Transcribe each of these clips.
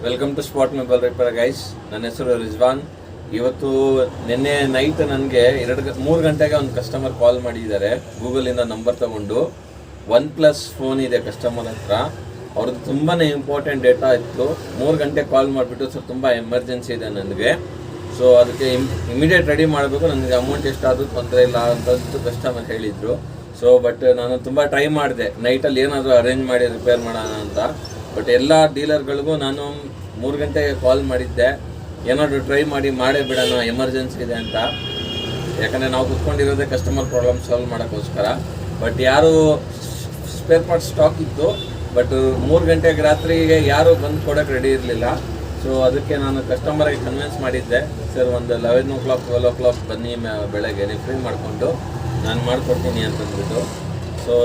Welcome to spot mobile repair guys. ನನ್ನ ಹೆಸರು ರಿಜ್ವಾನ್. ಇವತ್ತು ನಿನ್ನೆ ನೈಟ್ ನನಗೆ 3 ಗಂಟೆಗೆ ಒಂದು ಕಸ್ಟಮರ್ ಕಾಲ್ ಮಾಡಿದ್ದಾರೆ. ಗೂಗಲಿಂದ ನಂಬರ್ ತಗೊಂಡು OnePlus ಫೋನ್ ಇದೆ ಕಸ್ಟಮರ್ ಹತ್ರ. ಅವ್ರದ್ದು ತುಂಬಾ ಇಂಪಾರ್ಟೆಂಟ್ ಡೇಟಾ ಇತ್ತು. 3 ಗಂಟೆಗೆ ಕಾಲ್ ಮಾಡಿಬಿಟ್ಟು ಸರ್ ತುಂಬ ಎಮರ್ಜೆನ್ಸಿ ಇದೆ ನನಗೆ, ಸೊ ಅದಕ್ಕೆ ಇಮಿಡಿಯೇಟ್ ರೆಡಿ ಮಾಡಬೇಕು, ನನಗೆ ಅಮೌಂಟ್ ಎಷ್ಟಾದರೂ ತೊಂದರೆ ಇಲ್ಲ ಅಂತ ಕಸ್ಟಮರ್ ಹೇಳಿದರು. ಸೊ ಬಟ್ ನಾನು ತುಂಬ ಟ್ರೈ ಮಾಡಿದೆ ನೈಟಲ್ಲಿ ಏನಾದರೂ ಅರೇಂಜ್ ಮಾಡಿ ರಿಪೇರ್ ಮಾಡೋಣ ಅಂತ. ಬಟ್ ಎಲ್ಲ ಡೀಲರ್ಗಳಿಗೂ ನಾನು 3 ಗಂಟೆಗೆ ಕಾಲ್ ಮಾಡಿದ್ದೆ, ಏನಾದರೂ ಟ್ರೈ ಮಾಡಿ ಮಾಡೇ ಬಿಡೋಣ, ಎಮರ್ಜೆನ್ಸಿ ಇದೆ ಅಂತ. ಯಾಕಂದರೆ ನಾವು ಕೂತ್ಕೊಂಡಿರೋದೇ ಕಸ್ಟಮರ್ ಪ್ರಾಬ್ಲಮ್ ಸಾಲ್ವ್ ಮಾಡೋಕ್ಕೋಸ್ಕರ. ಬಟ್ ಯಾರು ಸ್ಪೇರ್ ಪಾರ್ಟ್ ಸ್ಟಾಕ್ ಇತ್ತು, ಬಟ್ 3 ಗಂಟೆಗೆ ರಾತ್ರಿಗೆ ಯಾರೂ ಬಂದು ಕೊಡೋಕ್ಕೆ ರೆಡಿ ಇರಲಿಲ್ಲ. ಸೊ ಅದಕ್ಕೆ ನಾನು ಕಸ್ಟಮರಿಗೆ ಕನ್ವಿನ್ಸ್ ಮಾಡಿದ್ದೆ, ಸರ್ ಒಂದು 11 o'clock 12 o'clock ಬನ್ನಿ ಬೆಳಗ್ಗೆ, ನೀವು ಫ್ರೀ ಮಾಡಿಕೊಂಡು ನಾನು ಮಾಡಿಕೊಡ್ತೀನಿ ಅಂತಂದ್ಬಿಟ್ಟು. ಸೊ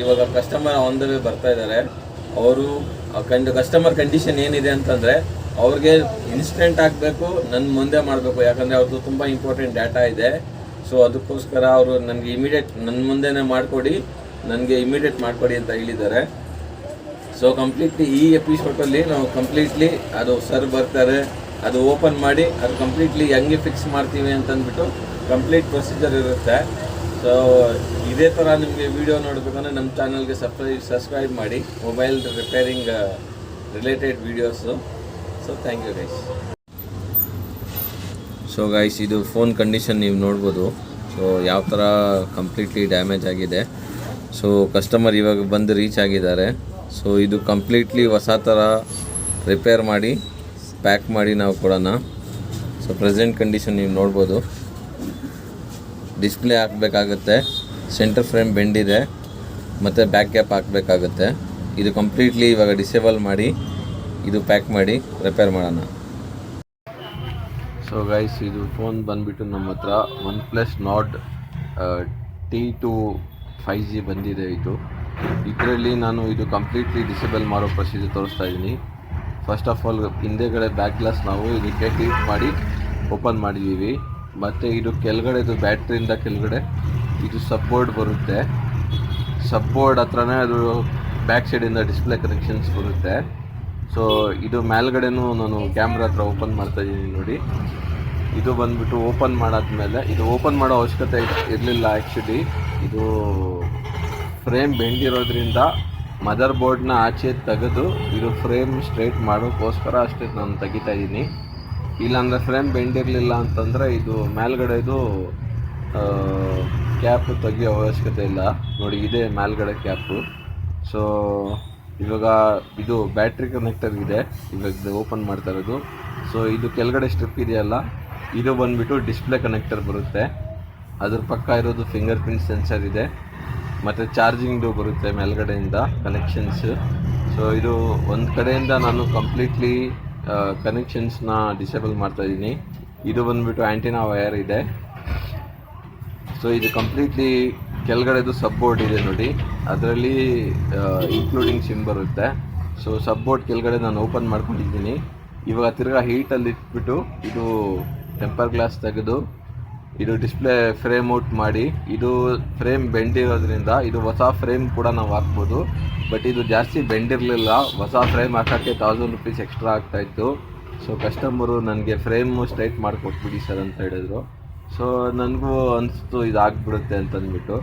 ಇವಾಗ ಕಸ್ಟಮರ್ ಆನ್ ದ ವೇ ಬರ್ತಾ ಇದ್ದಾರೆ. ಅವರು ಕಸ್ಟಮರ್ ಕಂಡೀಷನ್ ಏನಿದೆ ಅಂತಂದರೆ ಅವ್ರಿಗೆ ಇನ್ಸ್ಟೆಂಟ್ ಆಗಬೇಕು, ನನ್ನ ಮುಂದೆ ಮಾಡಬೇಕು, ಯಾಕಂದರೆ ಅವ್ರದ್ದು ತುಂಬ ಇಂಪಾರ್ಟೆಂಟ್ ಡಾಟಾ ಇದೆ. ಸೊ ಅದಕ್ಕೋಸ್ಕರ ಅವರು ನನಗೆ ಇಮಿಡಿಯೇಟ್ ನನ್ನ ಮುಂದೆನೇ ಮಾಡಿಕೊಡಿ, ನನಗೆ ಇಮಿಡಿಯೇಟ್ ಮಾಡಿಕೊಡಿ ಅಂತ ಹೇಳಿದ್ದಾರೆ. ಸೊ ಕಂಪ್ಲೀಟ್ಲಿ ಈ ಎಪಿಸೋಡಲ್ಲಿ ನಾವು ಕಂಪ್ಲೀಟ್ಲಿ ಅದು ಸರ್ ಬರ್ತಾರೆ, ಅದು ಓಪನ್ ಮಾಡಿ ಅದು ಕಂಪ್ಲೀಟ್ಲಿ ಹೆಂಗೆ ಫಿಕ್ಸ್ ಮಾಡ್ತೀವಿ ಅಂತಂದ್ಬಿಟ್ಟು ಕಂಪ್ಲೀಟ್ ಪ್ರೊಸೀಜರ್ ಇರುತ್ತೆ. ಸೊ ಇದೇ ಥರ ನಿಮಗೆ ವಿಡಿಯೋ ನೋಡಬೇಕಂದ್ರೆ ನಮ್ಮ ಚಾನಲ್ಗೆ ಸಬ್ಸ್ಕ್ರೈಬ್ ಮಾಡಿ, mobile repairing related videos. So thank you guys. So guys, ಇದು ಫೋನ್ ಕಂಡೀಷನ್ ನೀವು ನೋಡ್ಬೋದು. ಸೊ ಯಾವ ಥರ ಕಂಪ್ಲೀಟ್ಲಿ ಡ್ಯಾಮೇಜ್ ಆಗಿದೆ. ಸೊ ಕಸ್ಟಮರ್ ಇವಾಗ ಬಂದು ರೀಚ್ ಆಗಿದ್ದಾರೆ. ಸೊ ಇದು ಕಂಪ್ಲೀಟ್ಲಿ ಹೊಸ ಥರ ರಿಪೇರ್ ಮಾಡಿ ಪ್ಯಾಕ್ ಮಾಡಿ ನಾವು ಕೊಡೋಣ. ಸೊ ಪ್ರೆಸೆಂಟ್ ಕಂಡೀಷನ್ ನೀವು ನೋಡ್ಬೋದು. ಡಿಸ್ಪ್ಲೇ ಹಾಕಬೇಕಾಗುತ್ತೆ, ಸೆಂಟರ್ ಫ್ರೇಮ್ ಬೆಂಡಿದೆ, ಮತ್ತು ಬ್ಯಾಕ್ ಕ್ಯಾಪ್ ಹಾಕಬೇಕಾಗುತ್ತೆ. ಇದು ಕಂಪ್ಲೀಟ್ಲಿ ಇವಾಗ ಡಿಸೇಬಲ್ ಮಾಡಿ ಇದು ಪ್ಯಾಕ್ ಮಾಡಿ ರಿಪೇರ್ ಮಾಡೋಣ. ಸೊ ಗೈಸ್, ಇದು ಫೋನ್ ಬಂದುಬಿಟ್ಟು ನಮ್ಮ ಹತ್ರ OnePlus Nord T2 5G ಬಂದಿದೆ. ಇದರಲ್ಲಿ ನಾನು ಇದು ಕಂಪ್ಲೀಟ್ಲಿ ಡಿಸೇಬಲ್ ಮಾಡೋ ಪ್ರೊಸೀಜರ್ ತೋರಿಸ್ತಾ ಇದ್ದೀನಿ. ಫಸ್ಟ್ ಆಫ್ ಆಲ್ ಹಿಂದೆಗಡೆ ಬ್ಯಾಕ್ ಗ್ಲಾಸ್ ನಾವು ಇದಕ್ಕೆ ಹೀಟ್ ಮಾಡಿ ಓಪನ್ ಮಾಡಿದ್ದೀವಿ. ಮತ್ತು ಇದು ಕೆಳಗಡೆದು ಬ್ಯಾಟ್ರಿಯಿಂದ ಕೆಳಗಡೆ ಇದು ಸಬ್ಬೋರ್ಡ್ ಬರುತ್ತೆ. ಸಬ್ಬೋರ್ಡ್ ಹತ್ರನೇ ಅದು ಬ್ಯಾಕ್ ಸೈಡಿಂದ ಡಿಸ್ಪ್ಲೇ ಕನೆಕ್ಷನ್ಸ್ ಬರುತ್ತೆ. ಸೊ ಇದು ಮೇಲ್ಗಡೆನೂ ನಾನು ಕ್ಯಾಮ್ರಾ ಹತ್ರ ಓಪನ್ ಮಾಡ್ತಾಯಿದ್ದೀನಿ ನೋಡಿ. ಇದು ಬಂದುಬಿಟ್ಟು ಓಪನ್ ಮಾಡಾದ್ಮೇಲೆ, ಇದು ಓಪನ್ ಮಾಡೋ ಅವಶ್ಯಕತೆ ಇರಲಿಲ್ಲ ಆ್ಯಕ್ಚುಲಿ. ಇದು ಫ್ರೇಮ್ ಬೆಂಡಿರೋದ್ರಿಂದ ಮದರ್ ಬೋರ್ಡ್ನ ಆಚೆ ತೆಗೆದು ಇದು ಫ್ರೇಮ್ ಸ್ಟ್ರೈಟ್ ಮಾಡೋಕ್ಕೋಸ್ಕರ ಅಷ್ಟೇ ನಾನು ತೆಗಿತಾ ಇದ್ದೀನಿ. ಇಲ್ಲಾಂದರೆ ಫ್ರೇಮ್ ಬೆಂಡಿರಲಿಲ್ಲ ಅಂತಂದರೆ ಇದು ಮೇಲ್ಗಡೆದು ಕ್ಯಾಪು ತೆಗಿಯೋ ಅವಶ್ಯಕತೆ ಇಲ್ಲ ನೋಡಿ. ಇದೇ ಮೇಲ್ಗಡೆ ಕ್ಯಾಪು. ಸೊ ಇವಾಗ ಇದು ಬ್ಯಾಟ್ರಿ ಕನೆಕ್ಟರ್ ಇದೆ, ಇವಾಗ ಓಪನ್ ಮಾಡ್ತಾ ಇರೋದು. ಸೊ ಇದು ಕೆಳಗಡೆ ಸ್ಟ್ರಿಪ್ ಇದೆಯಲ್ಲ, ಇದು ಬಂದುಬಿಟ್ಟು ಡಿಸ್ಪ್ಲೇ ಕನೆಕ್ಟರ್ ಬರುತ್ತೆ. ಅದ್ರ ಪಕ್ಕ ಇರೋದು ಫಿಂಗರ್ ಪ್ರಿಂಟ್ ಸೆನ್ಸರ್ ಇದೆ, ಮತ್ತು ಚಾರ್ಜಿಂಗ್ದು ಬರುತ್ತೆ ಮೇಲ್ಗಡೆಯಿಂದ ಕನೆಕ್ಷನ್ಸ್. ಸೊ ಇದು ಒಂದು ಕಡೆಯಿಂದ ನಾನು ಕಂಪ್ಲೀಟ್ಲಿ ಕನೆಕ್ಷನ್ಸ್ನ ಡಿಸೇಬಲ್ ಮಾಡ್ತಾಯಿದ್ದೀನಿ. ಇದು ಬಂದುಬಿಟ್ಟು ಆ್ಯಂಟಿನಾ ವಯರ್ ಇದೆ. ಸೊ ಇದು ಕಂಪ್ಲೀಟ್ಲಿ ಕೆಳಗಡೆದು ಸಬ್ಬೋರ್ಡ್ ಇದೆ ನೋಡಿ, ಅದರಲ್ಲಿ ಇನ್ಕ್ಲೂಡಿಂಗ್ ಸಿಮ್ ಬರುತ್ತೆ. ಸೊ ಸಬ್ಬೋರ್ಡ್ ಕೆಳಗಡೆ ನಾನು ಓಪನ್ ಮಾಡ್ಕೊಂಡಿದ್ದೀನಿ. ಇವಾಗ ತಿರ್ಗಾ ಹೀಟಲ್ಲಿ ಇಟ್ಬಿಟ್ಟು ಇದು ಟೆಂಪರ್ ಗ್ಲಾಸ್ ತೆಗೆದು ಇದು ಡಿಸ್ಪ್ಲೇ ಫ್ರೇಮ್ ಔಟ್ ಮಾಡಿ, ಇದು ಫ್ರೇಮ್ ಬೆಂಡಿರೋದ್ರಿಂದ ಇದು ಹೊಸ ಫ್ರೇಮ್ ಕೂಡ ನಾವು ಹಾಕ್ಬೋದು. ಬಟ್ ಇದು ಜಾಸ್ತಿ ಬೆಂಡಿರಲಿಲ್ಲ, ಹೊಸ ಫ್ರೇಮ್ ಹಾಕೋಕ್ಕೆ 1000 rupees ಎಕ್ಸ್ಟ್ರಾ ಆಗ್ತಾಯಿತ್ತು. ಸೊ ಕಸ್ಟಮರು ನನಗೆ ಫ್ರೇಮು ಸ್ಟ್ರೈಟ್ ಮಾಡಿಕೊಟ್ಬಿಡಿ ಸರ್ ಅಂತ ಹೇಳಿದ್ರು. ಸೊ ನನಗೂ ಅನಿಸ್ತು ಇದು ಆಗಿಬಿಡುತ್ತೆ ಅಂತಂದ್ಬಿಟ್ಟು.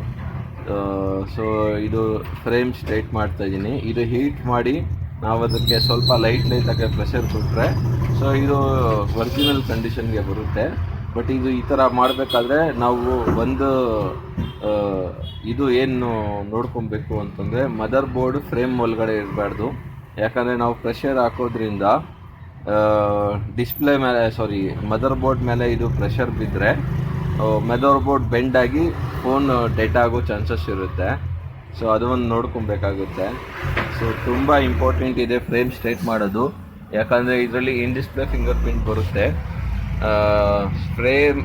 ಸೊ ಇದು ಫ್ರೇಮ್ ಸ್ಟ್ರೈಟ್ ಮಾಡ್ತಾಯಿದ್ದೀನಿ. ಇದು ಹೀಟ್ ಮಾಡಿ ನಾವು ಅದಕ್ಕೆ ಸ್ವಲ್ಪ ಲೈಟಾಗಿ ಪ್ರೆಷರ್ ಕೊಟ್ಟರೆ ಸೊ ಇದು ಒರಿಜಿನಲ್ ಕಂಡೀಷನ್ಗೆ ಬರುತ್ತೆ. ಬಟ್ ಇದು ಈ ಥರ ಮಾಡಬೇಕಾದ್ರೆ ನಾವು ಒಂದು ಇದು ಏನು ನೋಡ್ಕೊಬೇಕು ಅಂತಂದರೆ ಮದರ್ ಬೋರ್ಡ್ ಫ್ರೇಮ್ ಒಳಗಡೆ ಇರಬಾರ್ದು. ಯಾಕಂದರೆ ನಾವು ಪ್ರೆಷರ್ ಹಾಕೋದ್ರಿಂದ ಡಿಸ್ಪ್ಲೇ ಮೇಲೆ ಮದರ್ ಬೋರ್ಡ್ ಮೇಲೆ ಇದು ಪ್ರೆಷರ್ ಬಿದ್ದರೆ ಮದರ್ ಬೋರ್ಡ್ ಬೆಂಡಾಗಿ ಫೋನ್ ಡೆಡ್ ಆಗೋ ಚಾನ್ಸಸ್ ಇರುತ್ತೆ. ಸೊ ಅದು ಒಂದು ನೋಡ್ಕೊಬೇಕಾಗುತ್ತೆ. ಸೊ ತುಂಬ ಇಂಪಾರ್ಟೆಂಟ್ ಇದೆ ಫ್ರೇಮ್ ಸ್ಟ್ರೈಟ್ ಮಾಡೋದು, ಯಾಕಂದರೆ ಇದರಲ್ಲಿ ಇನ್ ಡಿಸ್ಪ್ಲೇ ಫಿಂಗರ್ ಪ್ರಿಂಟ್ ಬರುತ್ತೆ.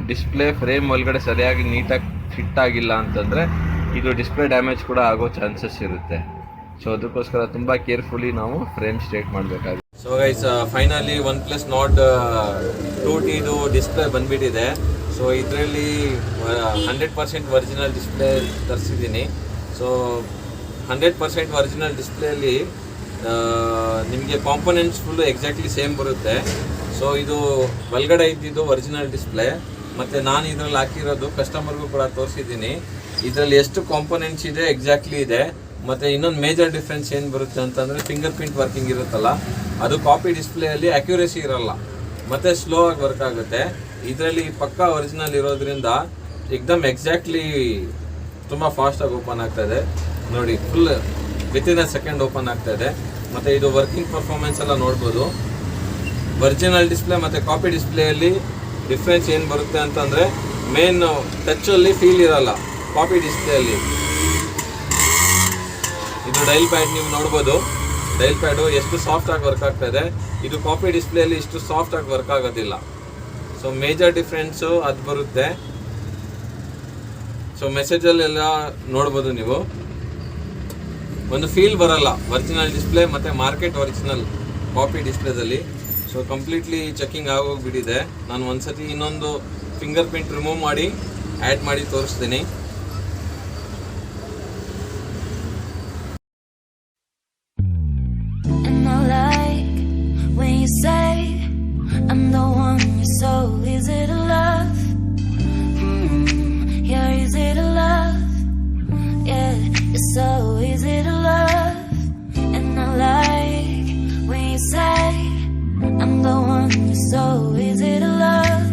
ಡಿಸ್ಪ್ಲೇ ಫ್ರೇಮ್ ಒಳಗಡೆ ಸರಿಯಾಗಿ ನೀಟಾಗಿ ಫಿಟ್ ಆಗಿಲ್ಲ ಅಂತಂದರೆ ಇದು ಡಿಸ್ಪ್ಲೇ ಡ್ಯಾಮೇಜ್ ಕೂಡ ಆಗೋ ಚಾನ್ಸಸ್ ಇರುತ್ತೆ. ಸೊ ಅದಕ್ಕೋಸ್ಕರ ತುಂಬ ಕೇರ್ಫುಲಿ ನಾವು ಫ್ರೇಮ್ ಸ್ಟ್ರೈಟ್ ಮಾಡಬೇಕಾಗುತ್ತೆ. So guys, finally OnePlus Nord 2Tದು ಡಿಸ್ಪ್ಲೇ ಬಂದುಬಿಟ್ಟಿದೆ. ಸೊ ಇದರಲ್ಲಿ 100% ಒರಿಜಿನಲ್ ಡಿಸ್ಪ್ಲೇ ತರಿಸಿದ್ದೀನಿ. ಸೊ 100% ಒರಿಜಿನಲ್ ಡಿಸ್ಪ್ಲೇಲಿ ನಿಮಗೆ ಕಾಂಪೊನೆಂಟ್ಸ್ ಫುಲ್ಲು ಎಕ್ಸಾಕ್ಟ್ಲಿ ಸೇಮ್ ಬರುತ್ತೆ. ಸೊ ಇದು ಒಳಗಡೆ ಇದ್ದಿದ್ದು ಒರಿಜಿನಲ್ ಡಿಸ್ಪ್ಲೇ, ಮತ್ತು ನಾನು ಇದರಲ್ಲಿ ಹಾಕಿರೋದು ಕಸ್ಟಮರ್ಗೂ ಕೂಡ ತೋರಿಸಿದ್ದೀನಿ. ಇದರಲ್ಲಿ ಎಷ್ಟು ಕಾಂಪೊನೆಂಟ್ಸ್ ಇದೆ ಎಕ್ಸಾಕ್ಟ್ಲಿ ಇದೆ. ಮತ್ತು ಇನ್ನೊಂದು ಮೇಜರ್ ಡಿಫ್ರೆನ್ಸ್ ಏನು ಬರುತ್ತೆ ಅಂತಂದರೆ ಫಿಂಗರ್ ಪ್ರಿಂಟ್ ವರ್ಕಿಂಗ್ ಇರುತ್ತಲ್ಲ, ಅದು ಕಾಪಿ ಡಿಸ್ಪ್ಲೇಯಲ್ಲಿ ಅಕ್ಯುರೇಸಿ ಇರೋಲ್ಲ ಮತ್ತು ಸ್ಲೋ ಆಗಿ ವರ್ಕ್ ಆಗುತ್ತೆ. ಇದರಲ್ಲಿ ಪಕ್ಕಾ ಒರಿಜಿನಲ್ ಇರೋದ್ರಿಂದ ಎಕ್ಸಾಕ್ಟ್ಲಿ ತುಂಬ ಫಾಸ್ಟಾಗಿ ಓಪನ್ ಆಗ್ತಾಯಿದೆ ನೋಡಿ. ಫುಲ್ ವಿತಿನ್ ಅ ಸೆಕೆಂಡ್ ಓಪನ್ ಆಗ್ತಾಯಿದೆ. ಮತ್ತು ಇದು ವರ್ಕಿಂಗ್ ಪರ್ಫಾರ್ಮೆನ್ಸ್ ಎಲ್ಲ ನೋಡ್ಬೋದು. ಒರಿಜಿನಲ್ ಡಿಸ್ಪ್ಲೇ ಮತ್ತು ಕಾಪಿ ಡಿಸ್ಪ್ಲೇಯಲ್ಲಿ ಡಿಫ್ರೆನ್ಸ್ ಏನು ಬರುತ್ತೆ ಅಂತಂದರೆ ಮೇನ್ ಟಚ್ಚಲ್ಲಿ ಫೀಲ್ ಇರಲ್ಲ. ಕಾಪಿ ಡಿಸ್ಪ್ಲೇಯಲ್ಲಿ ಇದು ಡೈಲ್ ಪ್ಯಾಡ್ ನೀವು ನೋಡ್ಬೋದು. ಡೈಲ್ ಪ್ಯಾಡು ಎಷ್ಟು ಸಾಫ್ಟಾಗಿ ವರ್ಕ್ ಆಗ್ತಾಯಿದೆ. ಇದು ಕಾಪಿ ಡಿಸ್ಪ್ಲೇಯಲ್ಲಿ ಇಷ್ಟು ಸಾಫ್ಟಾಗಿ ವರ್ಕ್ ಆಗೋದಿಲ್ಲ. ಸೊ ಮೇಜರ್ ಡಿಫ್ರೆನ್ಸು ಅದು ಬರುತ್ತೆ. ಸೊ ಮೆಸೇಜಲ್ಲೆಲ್ಲ ನೋಡ್ಬೋದು ನೀವು, ಒಂದು ಫೀಲ್ ಬರಲ್ಲ ಒರಿಜಿನಲ್ ಡಿಸ್ಪ್ಲೇ ಮತ್ತು ಮಾರ್ಕೆಟ್ ಒರಿಜಿನಲ್ ಕಾಪಿ ಡಿಸ್ಪ್ಲೇದಲ್ಲಿ. ಸೊ ಕಂಪ್ಲೀಟ್ಲಿ ಚೆಕಿಂಗ್ ಆಗೋಗ್ಬಿಟ್ಟಿದೆ. ನಾನು ಒಂದ್ಸತಿ ಇನ್ನೊಂದು ಫಿಂಗರ್ ಪ್ರಿಂಟ್ ರಿಮೂವ್ ಮಾಡಿ ಆ್ಯಡ್ ಮಾಡಿ ತೋರಿಸ್ತೀನಿ. So easy to love, and I like when you say I'm the one. You're so easy to love,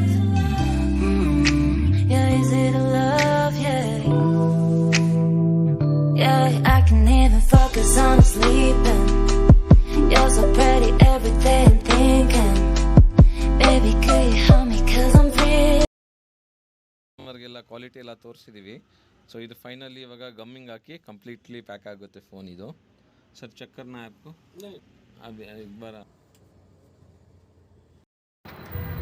you're easy to love, yeah. Yeah, I can even focus on sleeping. You're so pretty every day I'm thinking, baby could you help me 'cause I'm free. ನಮಗೆಲ್ಲ quality ಎಲ್ಲ ತೋರಿಸಿದ್ದೀವಿ. So ಇದು finally ಇವಾಗ gumming ಹಾಕಿ completely pack ಆಗುತ್ತೆ phone. ಇದು sir ಚಕ್ಕರ್ನ app ಅದೇ ಬರ.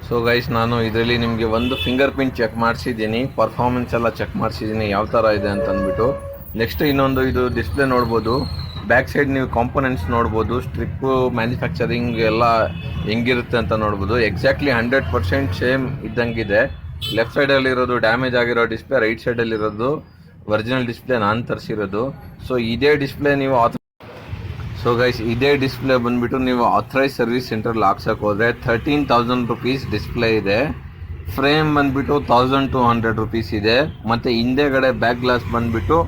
So guys, ನಾನು ಇದರಲ್ಲಿ ನಿಮಗೆ ಒಂದು ಫಿಂಗರ್ ಪ್ರಿಂಟ್ ಚೆಕ್ ಮಾಡಿಸಿದ್ದೀನಿ, ಪರ್ಫಾರ್ಮೆನ್ಸ್ ಎಲ್ಲ ಚೆಕ್ ಮಾಡಿಸಿದ್ದೀನಿ ಯಾವ ಥರ ಇದೆ ಅಂತ ಅಂದ್ಬಿಟ್ಟು. ನೆಕ್ಸ್ಟ್ ಇನ್ನೊಂದು ಇದು ಡಿಸ್ಪ್ಲೇ ನೋಡ್ಬೋದು. ಬ್ಯಾಕ್ ಸೈಡ್ ನೀವು ಕಾಂಪೊನೆಂಟ್ಸ್ ನೋಡ್ಬೋದು. ಸ್ಟ್ರಿಪ್ಪು ಮ್ಯಾನುಫ್ಯಾಕ್ಚರಿಂಗ್ ಎಲ್ಲ ಹೆಂಗಿರುತ್ತೆ ಅಂತ ನೋಡ್ಬೋದು. ಎಕ್ಸಾಕ್ಟ್ಲಿ 100% ಸೇಮ್ ಇದ್ದಂಗಿದೆ. ಲೆಫ್ಟ್ ಸೈಡಲ್ಲಿರೋದು ಡ್ಯಾಮೇಜ್ ಆಗಿರೋ ಡಿಸ್ಪ್ಲೇ, ರೈಟ್ ಸೈಡಲ್ಲಿರೋದು ಒರಿಜಿನಲ್ ಡಿಸ್ಪ್ಲೇ ನಾನು ತರಿಸಿರೋದು. ಸೊ ಇದೇ ಡಿಸ್ಪ್ಲೇ ನೀವು ಇದೇ ಡಿಸ್ಪ್ಲೇ ಬಂದುಬಿಟ್ಟು ನೀವು ಆಥರೈಸ್ ಸರ್ವಿಸ್ ಸೆಂಟ್ರಲ್ಲಿ ಹಾಕ್ಸೋಕೆ ಹೋದರೆ 13,000 ರುಪೀಸ್ ಡಿಸ್ಪ್ಲೇ ಇದೆ. ಫ್ರೇಮ್ ಬಂದುಬಿಟ್ಟು 1,200 ರುಪೀಸ್ ಇದೆ. ಮತ್ತು ಹಿಂದೆಗಡೆ ಬ್ಯಾಕ್ ಗ್ಲಾಸ್ ಬಂದುಬಿಟ್ಟು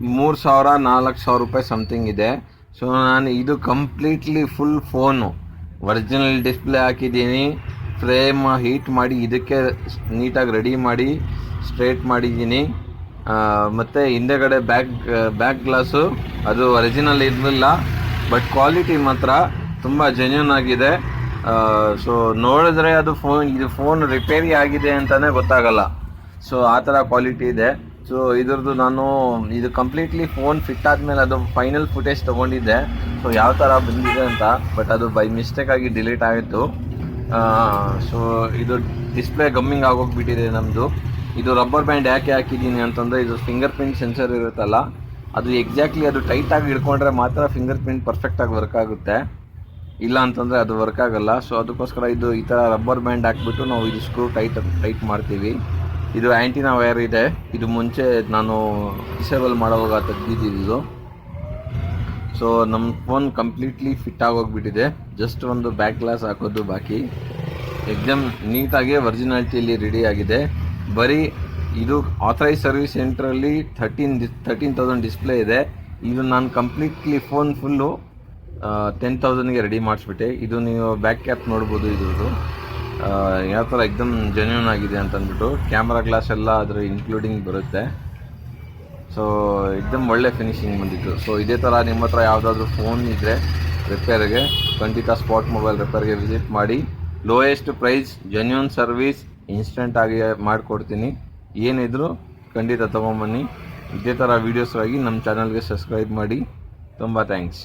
3,000-4,000 ರೂಪಾಯಿ ಸಮಥಿಂಗ್ ಇದೆ. ಸೊ ನಾನು ಇದು completely full phone original display ಹಾಕಿದ್ದೀನಿ. ಫ್ರೇಮ್ ಹೀಟ್ ಮಾಡಿ ಇದಕ್ಕೆ ನೀಟಾಗಿ ರೆಡಿ ಮಾಡಿ ಸ್ಟ್ರೇಟ್ ಮಾಡಿದ್ದೀನಿ. ಮತ್ತು ಹಿಂದೆಗಡೆ ಬ್ಯಾಕ್ ಗ್ಲಾಸು ಅದು ಒರಿಜಿನಲ್ ಇರಲಿಲ್ಲ, ಬಟ್ ಕ್ವಾಲಿಟಿ ಮಾತ್ರ ತುಂಬ ಜೆನ್ಯೂನ್ ಆಗಿದೆ. ಸೊ ನೋಡಿದ್ರೆ ಇದು ಫೋನ್ ರಿಪೇರಿ ಆಗಿದೆ ಅಂತಲೇ ಗೊತ್ತಾಗಲ್ಲ. ಸೊ ಆ ಥರ ಕ್ವಾಲಿಟಿ ಇದೆ. ಸೊ ಇದ್ರದ್ದು ನಾನು ಇದು ಕಂಪ್ಲೀಟ್ಲಿ ಫೋನ್ ಫಿಟ್ ಆದಮೇಲೆ ಅದು ಫೈನಲ್ ಫುಟೇಜ್ ತೊಗೊಂಡಿದ್ದೆ, ಸೊ ಯಾವ ಥರ ಬಂದಿದೆ ಅಂತ. ಬಟ್ ಅದು ಬೈ ಮಿಸ್ಟೇಕಾಗಿ ಡಿಲೀಟ್ ಆಗಿತ್ತು. ಸೊ ಇದು ಡಿಸ್ಪ್ಲೇ ಗಮ್ಮಿಂಗ್ ಆಗೋಗ್ಬಿಟ್ಟಿದೆ ನಮ್ಮದು. ಇದು ರಬ್ಬರ್ ಬ್ಯಾಂಡ್ ಯಾಕೆ ಹಾಕಿದ್ದೀನಿ ಅಂತಂದರೆ ಇದು ಫಿಂಗರ್ ಪ್ರಿಂಟ್ ಸೆನ್ಸರ್ ಇರುತ್ತಲ್ಲ, ಅದು ಎಕ್ಸಾಕ್ಟ್ಲಿ ಅದು ಟೈಟಾಗಿ ಹಿಡ್ಕೊಂಡ್ರೆ ಮಾತ್ರ ಫಿಂಗರ್ ಪ್ರಿಂಟ್ ಪರ್ಫೆಕ್ಟಾಗಿ ವರ್ಕ್ ಆಗುತ್ತೆ, ಇಲ್ಲ ಅಂತಂದರೆ ಅದು ವರ್ಕ್ ಆಗಲ್ಲ. ಸೊ ಅದಕ್ಕೋಸ್ಕರ ಇದು ಈ ಥರ ರಬ್ಬರ್ ಬ್ಯಾಂಡ್ ಹಾಕ್ಬಿಟ್ಟು ನಾವು ಇದು ಸ್ಕ್ರೂ ಟೈಟ್ ಮಾಡ್ತೀವಿ. ಇದು ಆ್ಯಂಟಿನಾ ವೈರ್ ಇದೆ. ಇದು ಮುಂಚೆ ನಾನು ಡಿಸೇಬಲ್ ಮಾಡೋವಾಗ ತೆಗ್ದಿದ್ದು. ಸೊ ನಮ್ಮ ಫೋನ್ ಕಂಪ್ಲೀಟ್ಲಿ ಫಿಟ್ ಆಗೋಗ್ಬಿಟ್ಟಿದೆ. ಜಸ್ಟ್ ಒಂದು ಬ್ಯಾಕ್ ಗ್ಲಾಸ್ ಹಾಕೋದು ಬಾಕಿ. ಎಕ್ಸಾಮ್ ನೀಟಾಗಿ ಒರಿಜಿನಾಲಿಟಿಯಲ್ಲಿ ರೆಡಿ ಆಗಿದೆ. ಬರೀ ಇದು ಆಥರೈಸ್ ಸರ್ವಿಸ್ ಸೆಂಟ್ರಲ್ಲಿ 13,000 ಡಿಸ್ಪ್ಲೇ ಇದೆ. ಇದು ನಾನು ಕಂಪ್ಲೀಟ್ಲಿ ಫೋನ್ ಫುಲ್ಲು 10,000ಗೆ ರೆಡಿ ಮಾಡಿಸ್ಬಿಟ್ಟೆ. ಇದು ನೀವು ಬ್ಯಾಕ್ ಕ್ಯಾಪ್ ನೋಡ್ಬೋದು. ಇದ್ರದ್ದು ಯಾವ ಥರ ಎಕ್ದಮ್ ಜೆನ್ಯೂನ್ ಆಗಿದೆ ಅಂತಂದ್ಬಿಟ್ಟು. ಕ್ಯಾಮ್ರಾ ಗ್ಲಾಸ್ ಎಲ್ಲ ಅದರ ಇನ್ಕ್ಲೂಡಿಂಗ್ ಬರುತ್ತೆ. ಸೊ ಎಕ್ದಮ್ ಒಳ್ಳೆ ಫಿನಿಶಿಂಗ್ ಬಂದಿತ್ತು. ಸೊ ಇದೇ ಥರ ನಿಮ್ಮ ಹತ್ರ ಯಾವುದಾದ್ರೂ ಫೋನ್ ಇದ್ದರೆ ರಿಪೇರಿಗೆ ಖಂಡಿತ ಸ್ಪಾಟ್ ಮೊಬೈಲ್ ರಿಪೇರ್ಗೆ ವಿಸಿಟ್ ಮಾಡಿ. ಲೋಯೆಸ್ಟ್ ಪ್ರೈಸ್, ಜೆನ್ಯೂನ್ ಸರ್ವಿಸ್, ಇನ್ಸ್ಟೆಂಟಾಗಿ ಮಾಡಿಕೊಡ್ತೀನಿ. ಏನಿದ್ರು ಖಂಡಿತ ತೊಗೊಂಬನ್ನಿ. ಇದೇ ಥರ ವೀಡಿಯೋಸ್ಗಾಗಿ ನಮ್ಮ ಚಾನಲ್ಗೆ ಸಬ್ಸ್ಕ್ರೈಬ್ ಮಾಡಿ. ತುಂಬ ಥ್ಯಾಂಕ್ಸ್.